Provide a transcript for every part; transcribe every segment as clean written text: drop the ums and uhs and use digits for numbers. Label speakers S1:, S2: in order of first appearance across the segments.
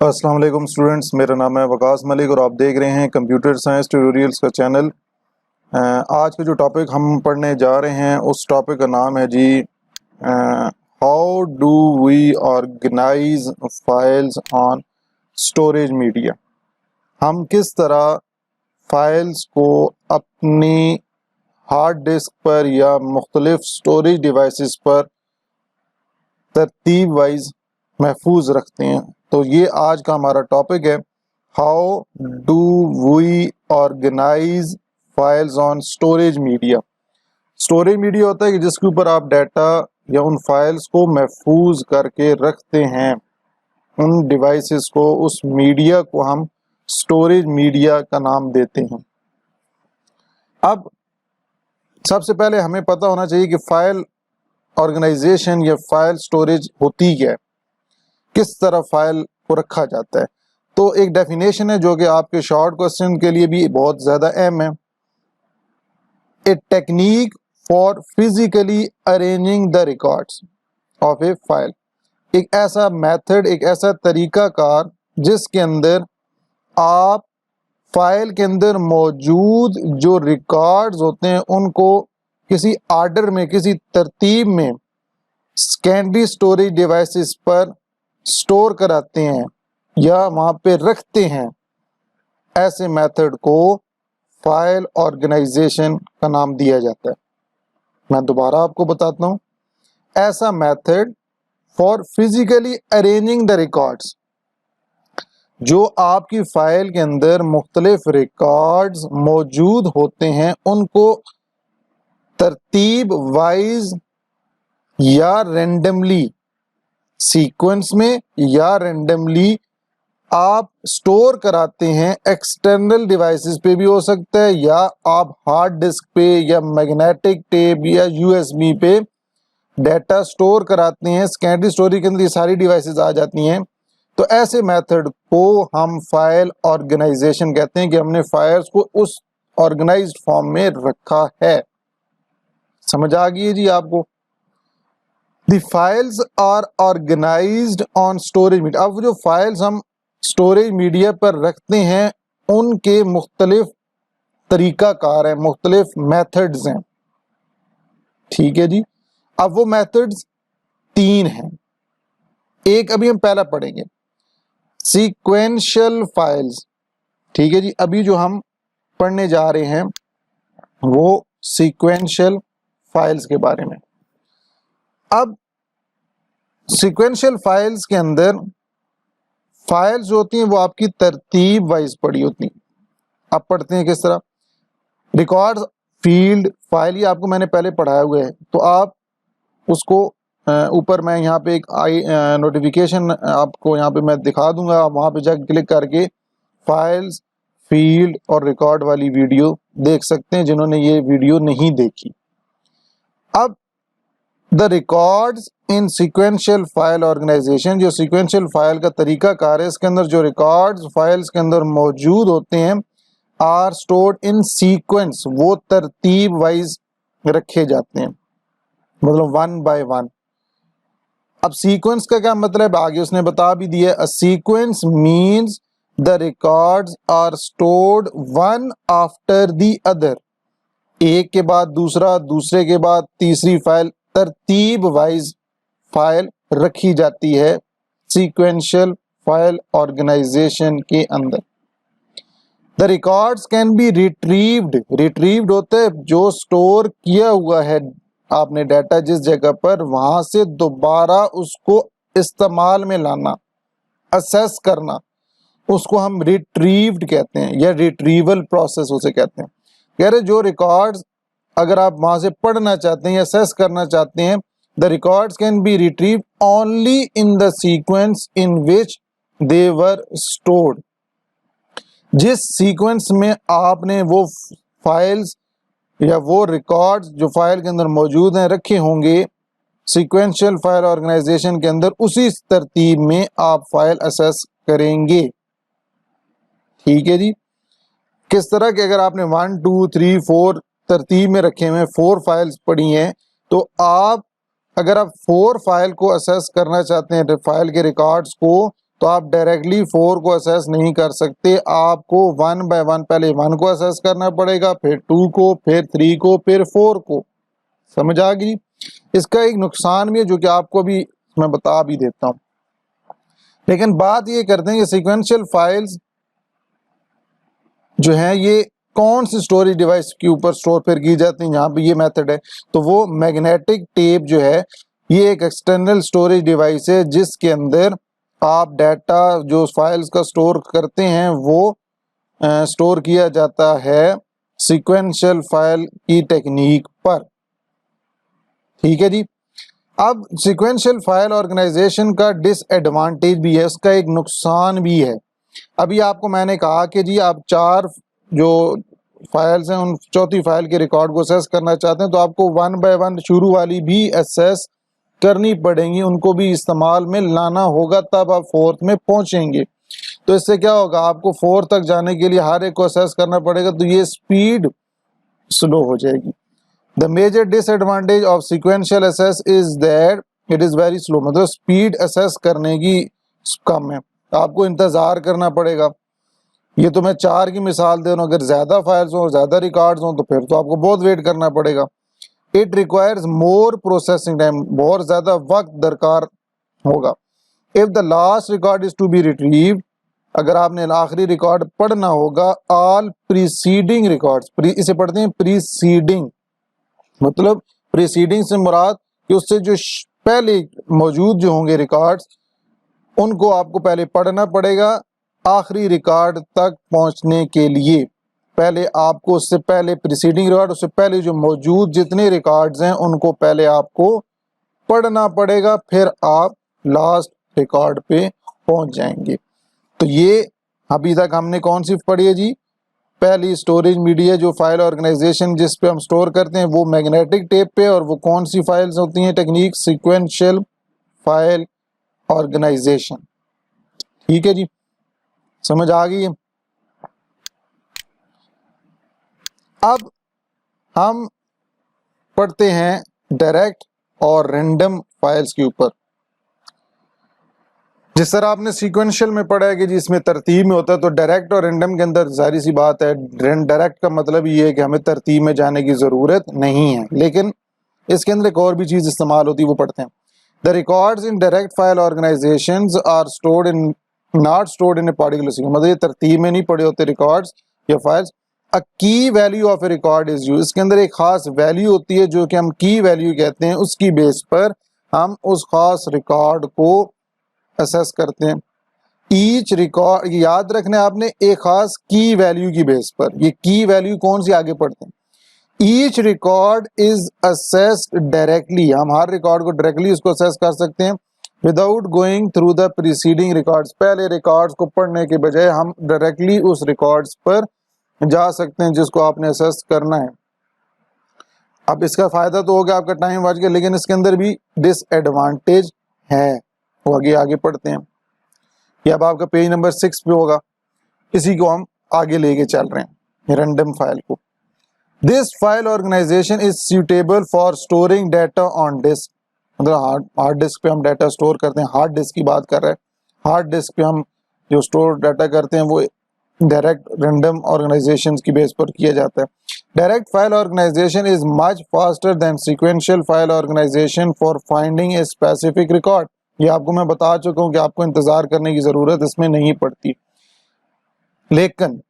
S1: अस्सलाम वालेकुम स्टूडेंट्स, मेरा नाम है वकास मलिक और आप देख रहे हैं कंप्यूटर साइंस ट्यूटोरियल्स का चैनल। आज का जो टॉपिक हम पढ़ने जा रहे हैं उस टॉपिक का नाम है जी how do we organise files on storage media. हम किस तरह फाइल्स को अपनी हार्ड डिस्क पर या मुख्तलिफ स्टोरेज डिवाइसेस पर तरतीब वाइज महफूज रखते हैं। तो ये आज का हमारा टॉपिक है, how do we organise files on storage media. Storage media होता है कि जिसके ऊपर आप डाटा या उन फाइल्स को महफूज करके रखते हैं। उन डिवाइसेस को, उस मीडिया को हम स्टोरेज मीडिया का नाम देते हैं। अब सबसे पहले हमें पता होना चाहिए कि फाइल ऑर्गेनाइजेशन या फाइल स्टोरेज होती क्या है, किस तरह फाइल को रखा जाता है। तो एक डेफिनेशन है जो कि आपके शॉर्ट क्वेश्चन के लिए भी बहुत ज़्यादा अहम है। A technique for physically arranging the records of a file. एक ऐसा मेथड, एक ऐसा तरीकाकार जिसके अंदर आप फाइल के अंदर मौजूद जो रिकॉर्ड्स होते हैं उनको किसी आर्डर में, किसी तरतीब में सेकेंडरी स्टोरेज डिवाइसेस पर स्टोर कराते हैं या वहाँ पे रखते हैं। ऐसे मेथड को फाइल ऑर्गेनाइजेशन का नाम दिया जाता है। मैं दोबारा आपको बताता हूँ, ऐसा method for physically arranging the records, जो आपकी फाइल के अंदर मुख्तलिफ रिकॉर्ड्स मौजूद होते हैं उनको तरतीब वाइज या रेंडमली, सीक्वेंस में या रेंडमली आप स्टोर कराते हैं। एक्सटर्नल डिवाइसेस पे भी हो सकता है, या आप हार्ड डिस्क पे या मैग्नेटिक टेप या यूएसबी पे डाटा स्टोर कराते हैं। सेकेंडरी स्टोरेज के अंदर ये सारी डिवाइसेस आ जाती हैं। तो ऐसे मेथड को हम फाइल ऑर्गेनाइजेशन कहते हैं कि हमने फाइल्स को उस ऑर्गेनाइज्ड फॉर्म में रखा है। समझ आ गई है जी आपको? The files are organized on storage media। अब जो फाइल्स हम स्टोरेज मीडिया पर रखते हैं उनके मुख्तलिफ तरीकाकार हैं, मुख्तलिफ मेथड्स हैं। ठीक है जी। अब वो मेथड्स 3 हैं। एक अभी हम पहला पढ़ेंगे, सीक्वेंशियल फाइल्स। ठीक है जी। अभी जो हम पढ़ने जा रहे हैं वो सीक्वेंशियल फाइल्स के बारे में। अब सीक्वेंशियल फाइल्स के अंदर फाइल्स जो होती हैं वो आपकी तरतीब वाइज पड़ी होती हैं। आप पढ़ते हैं किस तरह, रिकॉर्ड्स फील्ड फाइल, ये आपको मैंने पहले पढ़ाया हुआ है। तो आप उसको ऊपर मैं यहाँ पे एक नोटिफिकेशन आपको यहाँ पे मैं दिखा दूंगा, आप वहाँ पे जाकर क्लिक करके फाइल्स, फील्ड और रिकॉर्ड वाली वीडियो देख सकते हैं जिन्होंने ये वीडियो नहीं देखी। अब the records in sequential file organisation, जो सीक्वेंशियल फाइल का तरीका कार है, इसके अंदर जो रिकॉर्ड्स फाइल्स के अंदर मौजूद होते हैं आर स्टोर्ड इन सीक्वेंस, वो तरतीब वाइज रखे जाते हैं, मतलब 1 by 1। अब सीक्वेंस का क्या मतलब, आगे उसने बता भी दिया। A sequence means the records are stored one after the other, एक के बाद दूसरा, दूसरे के बाद तीसरी फाइल, तरतीब वाइज फाइल रखी जाती है सीक्वेंशियल फाइल ऑर्गेनाइजेशन के अंदर। The records can be retrieved, retrieved होता है जो स्टोर किया हुआ है आपने डाटा जिस जगह पर, वहां से दोबारा उसको इस्तेमाल में लाना, असेस करना, उसको हम रिट्रीव्ड कहते हैं या रिट्रीवल प्रोसेस उसे कहते हैं। कह रहे जो रिकॉर्ड्स अगर आप वहां से पढ़ना चाहते हैं या असेस करना चाहते हैं, the records can be retrieved only in the sequence in which they were stored. जिस सीक्वेंस में आपने वो फाइल्स या वो रिकॉर्ड्स जो फाइल के अंदर मौजूद हैं रखे होंगे सीक्वेंशियल फाइल ऑर्गेनाइजेशन के अंदर, उसी तरतीब में आप फाइल असेस करेंगे। ठीक है जी। किस तरह के, अगर आपने 1 2 3 4 तरतीब में रखे हुए 4 फाइल्स पड़ी हैं, तो आप अगर आप 4 फाइल को असेस करना चाहते हैं, फाइल के रिकॉर्ड्स को, तो आप डायरेक्टली 4 को असेस नहीं कर सकते, आपको 1 बाय 1 पहले 1 को असेस करना पड़ेगा, फिर 2 को, फिर 3 को, फिर 4 को। समझ आ गई। इसका एक नुकसान भी है जो कि आपको भी मैं बता भी देता हूँ। लेकिन बात ये करते हैं कि सीक्वेंशियल फाइल्स जो है ये कौन सी स्टोरेज डिवाइस के ऊपर स्टोर फिर की जाती है, यहाँ पे ये मेथड है। तो वो मैग्नेटिक टेप जो है ये एक एक्सटर्नल स्टोरेज डिवाइस है जिसके अंदर आप डाटा जो फाइल्स का स्टोर करते हैं वो स्टोर किया जाता है सीक्वेंशियल फाइल की टेक्निक पर। ठीक है जी। अब सीक्वेंशियल फाइल ऑर्गेनाइजेशन का डिसएडवांटेज भी है, उसका एक नुकसान भी है। अभी आपको मैंने कहा कि जी आप 4 जो फाइल्स हैं उन चौथी फाइल के रिकॉर्ड को असेस करना चाहते हैं तो आपको 1 बाय 1 शुरू वाली भी असेस करनी पड़ेंगी, उनको भी इस्तेमाल में लाना होगा, तब आप 4th में पहुंचेंगे। तो इससे क्या होगा, आपको 4 तक जाने के लिए हर एक को असेस करना पड़ेगा, तो ये स्पीड स्लो हो जाएगी। The major disadvantage of sequential access is that it is very slow, मतलब स्पीड असेस करने की कम है, आपको इंतजार करना पड़ेगा। ये तो मैं 4 की मिसाल दे रहा हूँ, अगर ज्यादा फाइल्स हो, ज्यादा रिकॉर्ड्स हो तो फिर तो आपको बहुत वेट करना पड़ेगा। It requires more processing time, बहुत ज्यादा वक्त दरकार होगा। If the last record is to be retrieved, अगर आपने आखिरी रिकॉर्ड पढ़ना होगा, ऑल प्रीसीडिंग रिकॉर्ड्स, इसे पढ़ते हैं प्रीसीडिंग, मतलब प्रीसीडिंग से मुराद कि उससे जो पहले मौजूद जो होंगे रिकॉर्ड्स उनको आपको पहले पढ़ना पड़ेगा आखिरी रिकॉर्ड तक पहुंचने के लिए। पहले आपको उससे पहले प्रीसीडिंग रिकॉर्ड, उससे पहले जो मौजूद जितने रिकॉर्ड्स हैं उनको पहले आपको पढ़ना पड़ेगा, फिर आप लास्ट रिकॉर्ड पे पहुंच जाएंगे। तो ये अभी तक हमने कौन सी पढ़ी है जी, पहली स्टोरेज मीडिया जो फाइल ऑर्गेनाइजेशन जिस पे हम स्टोर करते हैं वो मैग्नेटिक टेप पे, और वो कौन सी फाइल्स होती हैं, टेक्निक सीक्वेंशियल फाइल ऑर्गेनाइजेशन। ठीक है जी, समझ आ गई है। अब हम पढ़ते हैं डायरेक्ट और रैंडम फाइल्स के ऊपर। जिस तरह आपने सीक्वेंशियल में पढ़ा है कि जी इसमें तरतीब में होता है, तो डायरेक्ट और रैंडम के अंदर जाहिर सी बात है डायरेक्ट का मतलब ये है कि हमें तरतीब में जाने की जरूरत नहीं है, लेकिन इसके अंदर एक और भी चीज इस्तेमाल होती है, वो पढ़ते हैं। The records in direct file organisations are stored in not stored in a particular sequence, मतलब ये तरतीब में नहीं पड़े होते रिकॉर्ड्स या फाइल्स। अ की value of A record is used, इसके अंदर एक खास वैल्यू होती है जो कि हम की वैल्यू कहते हैं, उसकी बेस पर हम उस खास रिकॉर्ड को असेस करते हैं। ईच रिकॉर्ड, याद रखना है आपने, एक खास की वैल्यू की बेस पर, ये की वैल्यू कौन सी आगे पढ़ते हैं। Each record is assessed directly, हम हर रिकॉर्ड को डायरेक्टली उसको असेस कर सकते हैं without going through the preceding records, पहले रिकॉर्ड्स को पढ़ने के बजाय हम डायरेक्टली उस रिकॉर्ड्स पर जा सकते हैं जिसको आपने असेस करना है। अब इसका फायदा तो हो गया, आपका टाइम बच गया, लेकिन इसके अंदर भी डिसएडवांटेज है, वो आगे आगे पढ़ते हैं। ये अब आपका पेज नंबर 6 पे होगा, इसी को हम आगे लेके चल रहे हैं रैंडम फाइल को। This file organization is suitable for storing data on disk, मतलब हार्ड डिस्क पे हम डाटा स्टोर करते हैं, हार्ड डिस्क की बात कर रहे हैं। हार्ड डिस्क पे हम जो स्टोर डाटा करते हैं वो डायरेक्ट रैंडम ऑर्गेनाइजेशन की बेस पर किया जाता है। Direct file organization is much faster than sequential file organization for finding a specific record, ये आपको मैं बता चुका हूं कि आपको इंतजार करने की जरूरत इसमें नहीं पड़ती। लेकिन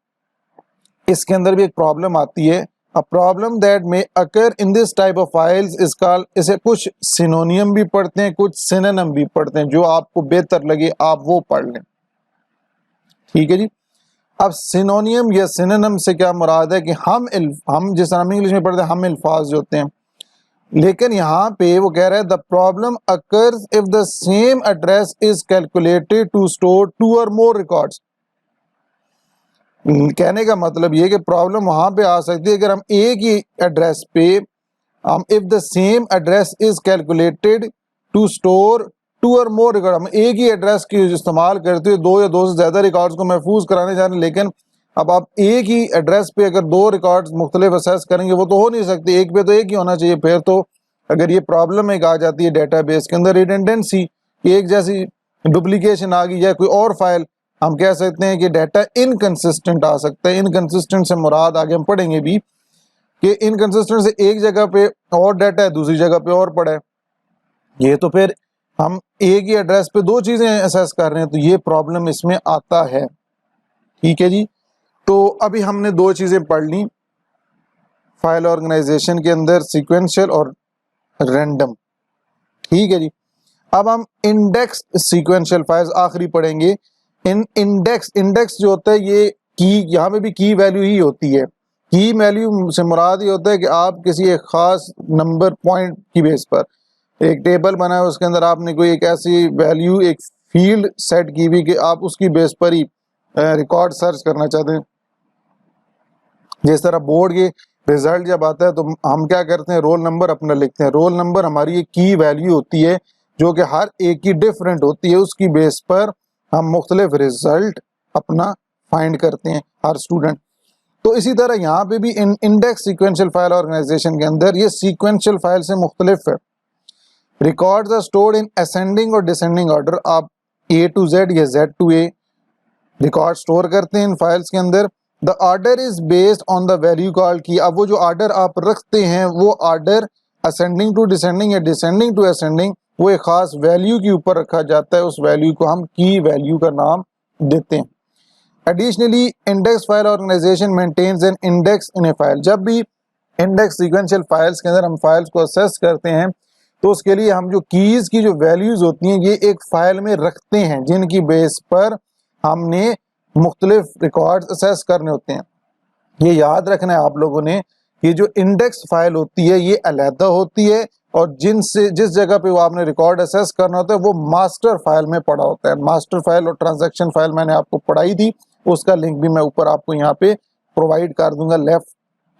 S1: इसके अंदर भी एक प्रॉब्लम आती है, a problem that may occur in this type of files is called, इसे कुछ सिनोनियम भी पढ़ते हैं, कुछ सिनोनिम भी पढ़ते हैं, जो आपको बेहतर लगे आप वो पढ़ लें। ठीक है जी। अब सिनोनियम या सिनोनिम से क्या मुराद है कि हम जिस तरह इंग्लिश में पढ़ते हैं हम अल्फाज जो होते हैं, लेकिन यहाँ पे वो कह रहा है the problem occurs if the same address is calculated to store 2 or more records. कहने का मतलब ये कि प्रॉब्लम वहां पे आ सकती है अगर हम एक ही एड्रेस पे हम if the same address is calculated to store 2 or more record, हम एक ही एड्रेस की इस्तेमाल करते हुए 2 या 2 से ज्यादा रिकॉर्ड्स को महफूज कराने जा रहे हैं, लेकिन अब आप एक ही एड्रेस पे अगर 2 रिकॉर्ड्स मुख्तलिफ असेस करेंगे वो तो हो नहीं सकते, एक पे तो एक ही होना चाहिए। फिर तो अगर ये प्रॉब्लम एक आ जाती है डेटाबेस के अंदर रिडंडेंसी, एक जैसी डुप्लीकेशन आ गई, या कोई और फाइल, हम कह सकते हैं कि डाटा इनकंसिस्टेंट आ सकता है। इनकंसिस्टेंट से मुराद आगे हम पढ़ेंगे भी कि इनकंसिस्टेंट से एक जगह पे और डाटा है, दूसरी जगह पे और पड़ा है। ये तो फिर हम एक ही एड्रेस पे दो चीजें असेस कर रहे हैं, तो ये प्रॉब्लम इसमें आता है। ठीक है जी। तो अभी हमने दो चीजें पढ़ ली फाइल ऑर्गेनाइजेशन के अंदर, सीक्वेंशियल और रैंडम। ठीक है जी। अब हम इंडेक्स सीक्वेंशियल फाइल्स आखिरी पढ़ेंगे। इन इंडेक्स जो होता है ये की, यहाँ पे भी की वैल्यू ही होती है। की वैल्यू से मुराद ये होता है कि आप किसी एक खास नंबर पॉइंट की बेस पर एक टेबल बना है, उसके अंदर आपने कोई एक ऐसी वैल्यू, एक फील्ड सेट की हुई कि आप उसकी बेस पर ही रिकॉर्ड सर्च करना चाहते हैं। जिस तरह बोर्ड के रिजल्ट जब आता है तो हम क्या करते हैं, रोल नंबर अपना लिखते हैं। रोल नंबर हमारी एक की वैल्यू होती है जो कि हर एक की डिफरेंट होती है, उसकी बेस पर हम मुख्तलिफ रिजल्ट अपना फाइंड करते हैं हर स्टूडेंट। तो इसी तरह यहाँ पे भी इंडेक्स सीक्वेंशियल फाइल ऑर्गेनाइजेशन के अंदर ये सीक्वेंशियल फाइल से मुख्तलिफ है। Records are stored in ascending or descending order. आप A to Z या Z to A record store करते हैं इन फाइल्स के अंदर। The order is based on the value called key. अब वो जो ऑर्डर आप रखते हैं वो ऑर्डर असेंडिंग टू डिसेंडिंग या डिसेंडिंग टू असेंडिंग, वो एक खास वैल्यू के ऊपर रखा जाता है। उस वैल्यू को हम की वैल्यू का नाम देते हैं। Additionally index file organization maintains an index in a file. जब भी इंडेक्स सीक्वेंशियल फाइल्स के अंदर हम फाइल्स को असेस करते हैं तो उसके लिए हम जो कीज की जो वैल्यूज होती हैं ये एक फाइल में रखते हैं, जिनकी बेस पर हमने मुख्तलिफ रिकॉर्ड्स असेस करने होते हैं। ये याद रखना है आप लोगों ने, ये जो इंडेक्स फाइल होती है ये अलहदा होती है, और जिस जगह पे वो आपने रिकॉर्ड असेस करना होता है वो मास्टर फाइल में पड़ा होता है। मास्टर फाइल और ट्रांजैक्शन फाइल मैंने आपको पढ़ाई थी, उसका लिंक भी मैं ऊपर आपको यहाँ पे प्रोवाइड कर दूंगा, लेफ्ट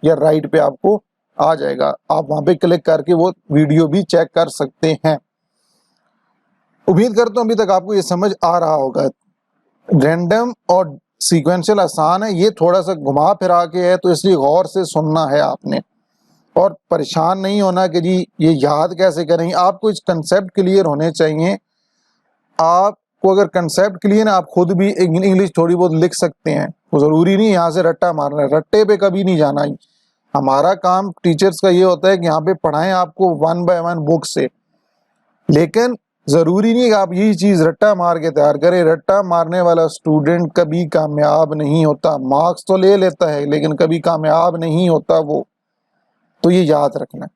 S1: या राइट पे आपको आ जाएगा। आप वहां पे क्लिक करके वो वीडियो भी चेक कर सकते हैं। उम्मीद करता हूँ अभी तक आपको ये समझ आ रहा होगा। रैंडम और सीक्वेंशियल आसान है, ये थोड़ा सा घुमा फिरा के है, तो इसलिए गौर से सुनना है आपने, और परेशान नहीं होना कि जी ये याद कैसे करेंगे। आपको इस कंसेप्ट क्लियर होने चाहिए। आपको अगर कंसेप्ट क्लियर है, आप खुद भी इंग्लिश थोड़ी बहुत लिख सकते हैं। वो ज़रूरी नहीं यहाँ से रट्टा मारना है, रट्टे पे कभी नहीं जाना ही। हमारा काम टीचर्स का ये होता है कि यहाँ पे पढ़ाएं आपको 1 by 1 बुक से, लेकिन ज़रूरी नहीं कि आप यही चीज़ रट्टा मार के तैयार करें। रट्टा मारने वाला स्टूडेंट कभी कामयाब नहीं होता। मार्क्स तो ले लेता है लेकिन कभी कामयाब नहीं होता वो, तो ये याद रखना।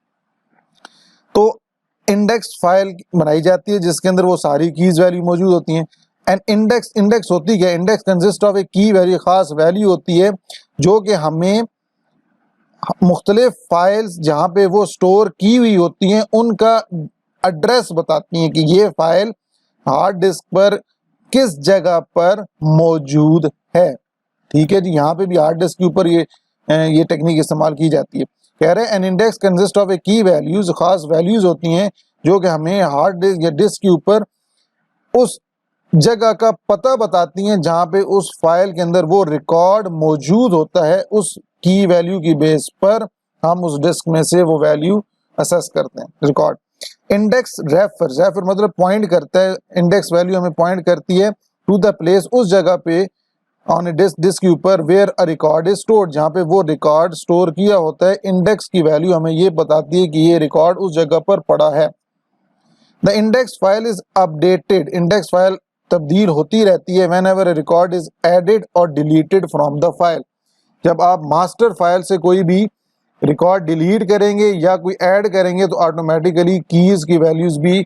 S1: तो इंडेक्स फाइल बनाई जाती है जिसके अंदर वो सारी कीज वैल्यू मौजूद होती हैं। एंड इंडेक्स होती है, इंडेक्स कंसिस्ट ऑफ ए की वैल्यू, खास वैल्यू होती है जो कि हमें मुख्तलिफ फाइल्स जहाँ पे वो स्टोर की हुई होती हैं उनका एड्रेस बताती हैं कि ये फाइल हार्ड डिस्क पर किस जगह पर मौजूद है। ठीक है जी। यहाँ पे भी हार्ड डिस्क के ऊपर ये टेक्निक इस्तेमाल की जाती है। कह रहे हैं एन इंडेक्स कंसिस्ट ऑफ ए की वैल्यूज, खास वैल्यूज होती हैं जो कि हमें हार्ड डिस्क या डिस्क के ऊपर उस जगह का पता बताती हैं जहाँ पे उस फाइल के अंदर वो रिकॉर्ड मौजूद होता है। उस की वैल्यू की बेस पर हम उस डिस्क में से वो वैल्यू असेस करते हैं, रिकॉर्ड। इंडेक्स रेफर मतलब पॉइंट करता है। इंडेक्स वैल्यू हमें पॉइंट करती है टू द प्लेस, उस जगह पे ऑन ए डिस्क के ऊपर where a record is stored, जहाँ पे वो रिकॉर्ड स्टोर किया होता है। इंडेक्स की वैल्यू हमें ये बताती है कि ये रिकॉर्ड उस जगह पर पड़ा है। The index file is updated. Index file तब्दील होती रहती है whenever a record is added or deleted from the file. जब आप मास्टर फाइल से कोई भी रिकॉर्ड डिलीट करेंगे या कोई ऐड करेंगे तो ऑटोमेटिकली कीज की वैल्यूज भी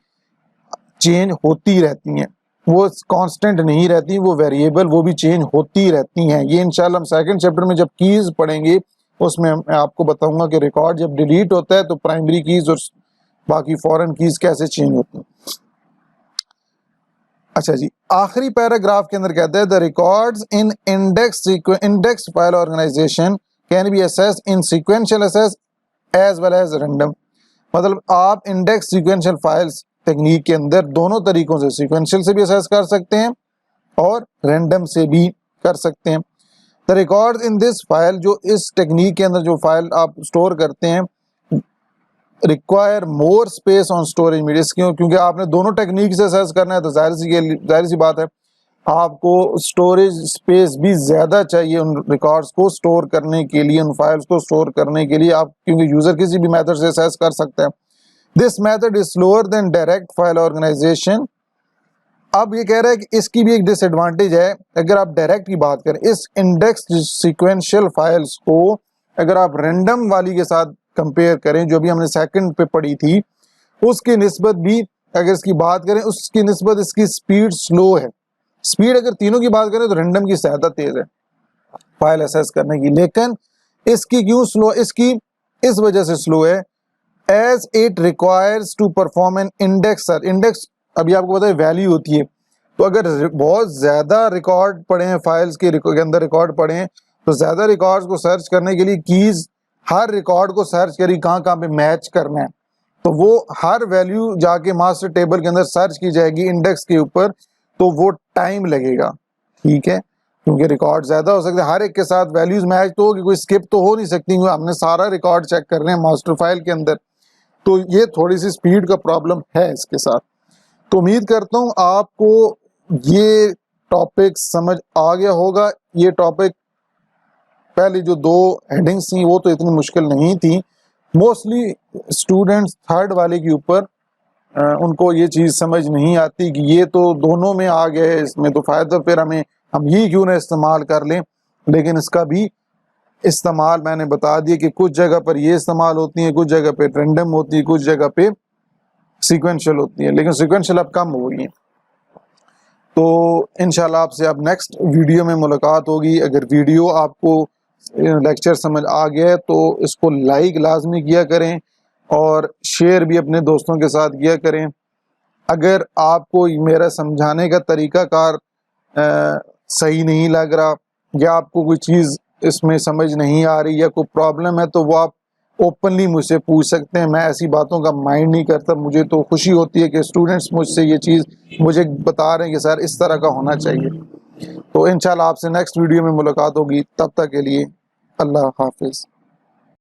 S1: चेंज होती रहती हैं, वो कांस्टेंट नहीं रहती, वो वेरिएबल वो भी चेंज होती रहती हैं। ये इंशाल्लाह हम सेकंड चैप्टर में जब कीज पढ़ेंगे उसमें मैं आपको बताऊंगा कि रिकॉर्ड जब डिलीट होता है तो प्राइमरी कीज और बाकी फॉरेन कीज कैसे चेंज होती हैं। अच्छा जी, आखिरी पैराग्राफ के अंदर कहते हैं the records in index file organization can be accessed in sequential access as well as random. मतलब आप इंडेक्स सीक्वेंशियल फाइल्स टेक्निक के अंदर दोनों तरीकों से, सीक्वेंशियल से भी असेस कर सकते हैं और रैंडम से भी कर सकते हैं। The records in this file, जो इस टेक्निक के अंदर जो फाइल आप स्टोर करते हैं require more space on storage media. क्यों? क्योंकि आपने दोनों टेक्निक से सर्च करना है तो जाहिर सी बात है आपको स्टोरेज स्पेस भी ज़्यादा चाहिए उन रिकॉर्ड्स को स्टोर करने के लिए, उन फाइल्स को स्टोर करने के लिए। आप क्योंकि यूज़र किसी भी मेथड से एक्सेस कर सकते हैं। This method is slower than direct file organization. अब ये कह रहा है कि इसकी भी एक डिसएडवांटेज है। अगर आप डायरेक्ट की बात करें, इस इंडेक्स सीक्वेंशियल फाइल्स को अगर आप रैंडम वाली के साथ कंपेयर करें, जो भी हमने सेकंड पे पढ़ी थी, उसकी निस्बत भी अगर इसकी बात करें, उसकी निस्बत इसकी स्पीड स्लो है। स्पीड अगर तीनों की बात करें तो रैंडम की ज़्यादा तेज है फाइल एक्सेस करने की। लेकिन इसकी क्यों स्लो? इसकी इस वजह से स्लो है as it requires to perform an index search. Index अभी आपको पता है वैल्यू होती है, तो अगर बहुत ज़्यादा रिकॉर्ड पड़े हैं फाइल्स के अंदर रिकॉर्ड पड़े हैं, तो ज़्यादा रिकॉर्ड्स को सर्च करने के लिए कीज़ हर रिकॉर्ड को सर्च करी कहाँ कहाँ पे मैच करना है, तो वो हर वैल्यू जाके मास्टर टेबल के अंदर सर्च की जाएगी इंडेक्स के ऊपर, तो वो टाइम लगेगा। ठीक है, क्योंकि रिकॉर्ड ज़्यादा हो सकते हैं, हर एक के साथ वैल्यूज़ मैच तो होगी, कोई स्किप तो हो नहीं सकती, क्योंकि हमने सारा रिकॉर्ड चेक कर रहे हैं मास्टर फाइल के अंदर। तो ये थोड़ी सी स्पीड का प्रॉब्लम है इसके साथ। तो उम्मीद करता हूँ आपको ये टॉपिक समझ आ गया होगा। ये टॉपिक पहले जो दो हेडिंग्स थी वो तो इतनी मुश्किल नहीं थी। मोस्टली स्टूडेंट्स थर्ड वाले के ऊपर उनको ये चीज़ समझ नहीं आती कि ये तो दोनों में आ गया है, इसमें तो फ़ायदा, फिर हम ये क्यों ना इस्तेमाल कर लें। लेकिन इसका भी इस्तेमाल मैंने बता दिया कि कुछ जगह पर ये इस्तेमाल होती है, कुछ जगह पे रैंडम होती है, कुछ जगह पे सीक्वेंशियल होती है, लेकिन सीक्वेंशियल अब कम हो गई है। तो इंशाल्लाह आपसे अब नेक्स्ट वीडियो में मुलाकात होगी। अगर वीडियो आपको लेक्चर समझ आ गया है तो इसको लाइक लाजमी किया करें और शेयर भी अपने दोस्तों के साथ किया करें। अगर आपको मेरा समझाने का तरीक़ाकार सही नहीं लग रहा या आपको कोई चीज़ इसमें समझ नहीं आ रही या कोई प्रॉब्लम है, तो वो आप ओपनली मुझसे पूछ सकते हैं। मैं ऐसी बातों का माइंड नहीं करता। मुझे तो खुशी होती है कि स्टूडेंट्स मुझसे ये चीज़ मुझे बता रहे हैं कि सर इस तरह का होना चाहिए। तो इंशाल्लाह आपसे नेक्स्ट वीडियो में मुलाकात होगी। तब तक के लिए अल्लाह हाफिज़।